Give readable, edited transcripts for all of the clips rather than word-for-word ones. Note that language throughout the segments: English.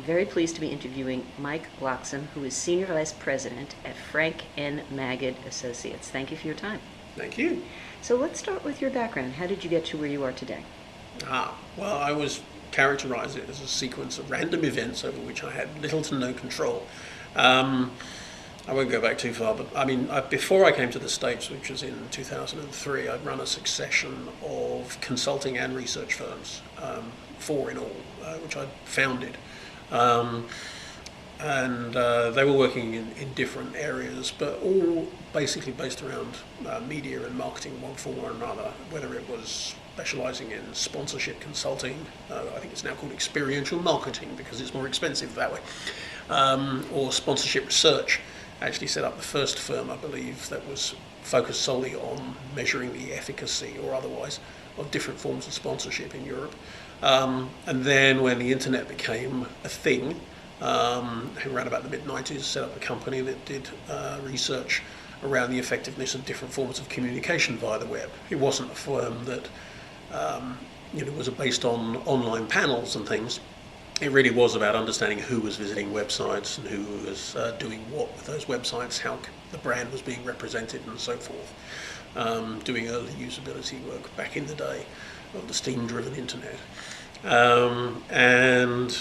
I'm very pleased to be interviewing Mike Bloxham, who is Senior Vice President at Frank N. Magid Associates. Thank you for your time. Thank you. So let's start with your background. How did you get to where you are today? Well, I was characterize it as a sequence of random events over which I had little to no control. I won't go back too far, but before I came to the States, which was in 2003, I'd run a succession of consulting and research firms, 4 in all, which I'd founded. And they were working in different areas, but all basically based around media and marketing in one form or another, whether it was specializing in sponsorship consulting, I think it's now called experiential marketing because it's more expensive that way, or sponsorship research. I actually set up the first firm, I believe, that was focused solely on measuring the efficacy or otherwise of different forms of sponsorship in Europe. And then when the internet became a thing, around about the mid-90s, set up a company that did research around the effectiveness of different forms of communication via the web. It wasn't a firm that was based on online panels and things. It really was about understanding who was visiting websites and who was doing what with those websites, how the brand was being represented and so forth. Doing early usability work back in the day of the steam-driven internet. And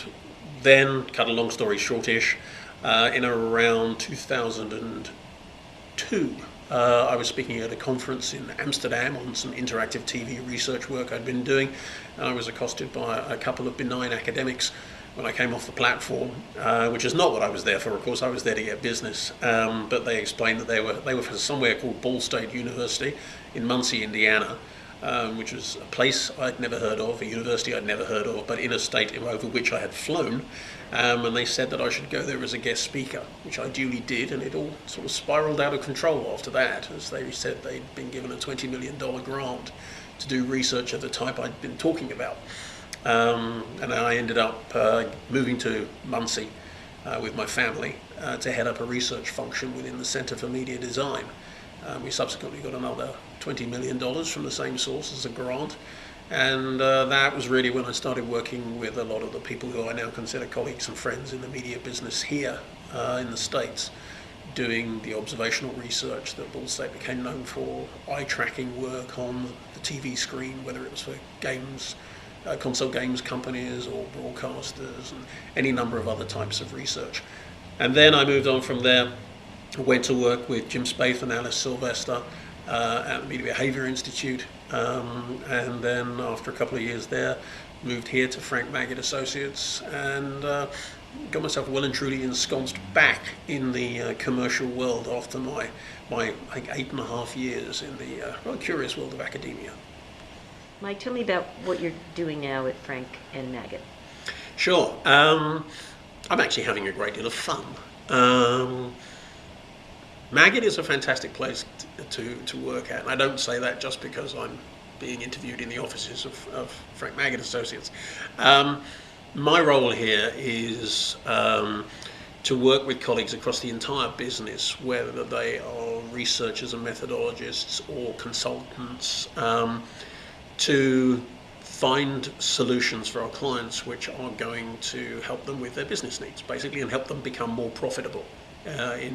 then, cut a long story shortish, in around 2002, I was speaking at a conference in Amsterdam on some interactive TV research work I'd been doing. I was accosted by a couple of benign academics when I came off the platform, which is not what I was there for. Of course, I was there to get business. But they explained that they were from somewhere called Ball State University in Muncie, Indiana, which was a place I'd never heard of, a university I'd never heard of, but in a state over which I had flown. And they said that I should go there as a guest speaker, which I duly did, and it all sort of spiraled out of control after that, as they said they'd been given a $20 million grant to do research of the type I'd been talking about. And I ended up moving to Muncie with my family to head up a research function within the Center for Media Design. We subsequently got another $20 million from the same source as a grant. And that was really when I started working with a lot of the people who I now consider colleagues and friends in the media business here in the States, doing the observational research that Ball State became known for, eye tracking work on the TV screen, whether it was for games, console games companies or broadcasters, and any number of other types of research. And then I moved on from there, went to work with Jim Spaeth and Alice Sylvester at the Media Behavior Institute, and then after a couple of years there, moved here to Frank Magid Associates and got myself well and truly ensconced back in the commercial world after my I think 8.5 years in the rather curious world of academia. Mike, tell me about what you're doing now at Frank N. Magid. Sure. I'm actually having a great deal of fun. Magid is a fantastic place to work at, and I don't say that just because I'm being interviewed in the offices of Frank Magid Associates. My role here is to work with colleagues across the entire business, whether they are researchers and methodologists or consultants, to find solutions for our clients which are going to help them with their business needs, basically, and help them become more profitable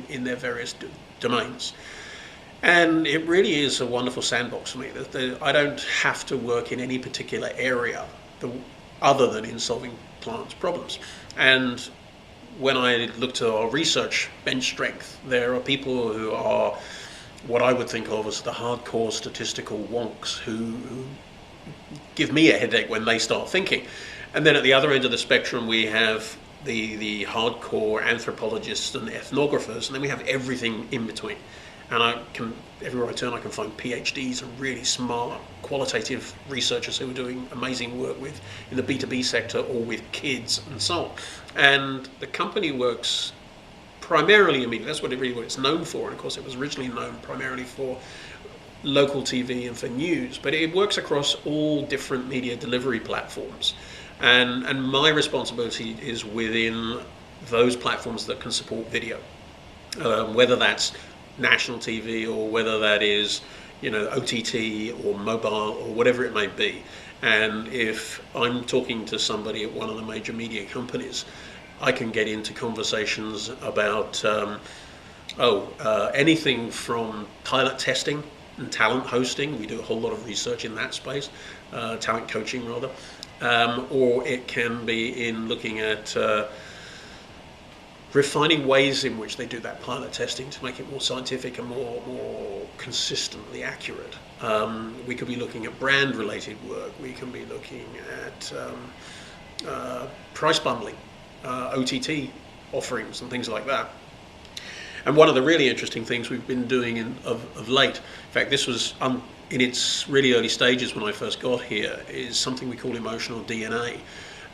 in their various domains. And it really is a wonderful sandbox for me. I don't have to work in any particular area other than in solving clients' problems. And when I look to our research bench strength, there are people who are what I would think of as the hardcore statistical wonks who give me a headache when they start thinking. And then at the other end of the spectrum, we have the hardcore anthropologists and ethnographers, and then we have everything in between. And everywhere I turn, I can find PhDs and really smart, qualitative researchers who are doing amazing work in the B2B sector or with kids and so on. And the company works primarily in media. That's what it's known for. And of course, it was originally known primarily for local TV and for news, but it works across all different media delivery platforms. And my responsibility is within those platforms that can support video, whether that's national TV or whether that is, OTT or mobile or whatever it may be. And if I'm talking to somebody at one of the major media companies, I can get into conversations about anything from pilot testing and talent hosting. We do a whole lot of research in that space, talent coaching rather, or it can be in looking at refining ways in which they do that pilot testing to make it more scientific and more consistently accurate. We could be looking at brand-related work. We can be looking at price bundling, OTT offerings and things like that. And one of the really interesting things we've been doing of late, in fact this was in its really early stages when I first got here, is something we call emotional DNA.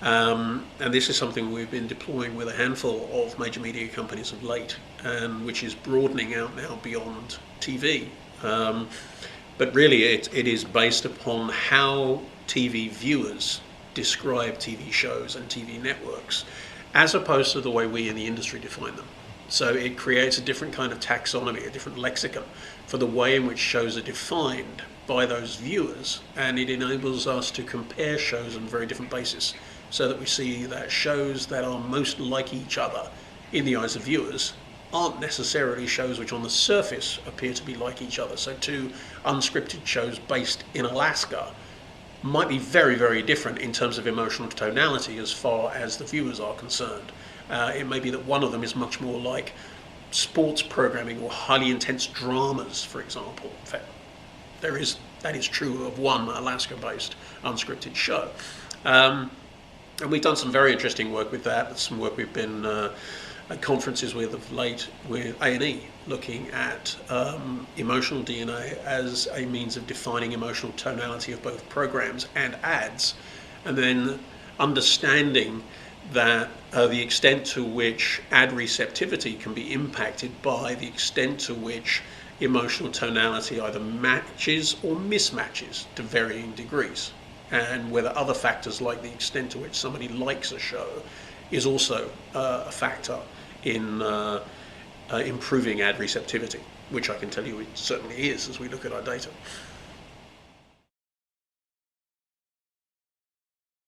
And this is something we've been deploying with a handful of major media companies of late, and which is broadening out now beyond TV. But really it is based upon how TV viewers describe TV shows and TV networks, as opposed to the way we in the industry define them. So it creates a different kind of taxonomy, a different lexicon for the way in which shows are defined by those viewers, and it enables us to compare shows on a very different basis, so that we see that shows that are most like each other in the eyes of viewers aren't necessarily shows which on the surface appear to be like each other. So two unscripted shows based in Alaska might be very, very different in terms of emotional tonality as far as the viewers are concerned. It may be that one of them is much more like sports programming or highly intense dramas, for example. In fact, that is true of one Alaska-based unscripted show. And we've done some very interesting work with that. Some work we've been at conferences with of late with A&E, looking at emotional DNA as a means of defining emotional tonality of both programs and ads, and then understanding that the extent to which ad receptivity can be impacted by the extent to which emotional tonality either matches or mismatches to varying degrees, and whether other factors like the extent to which somebody likes a show is also a factor in improving ad receptivity, which I can tell you it certainly is as we look at our data.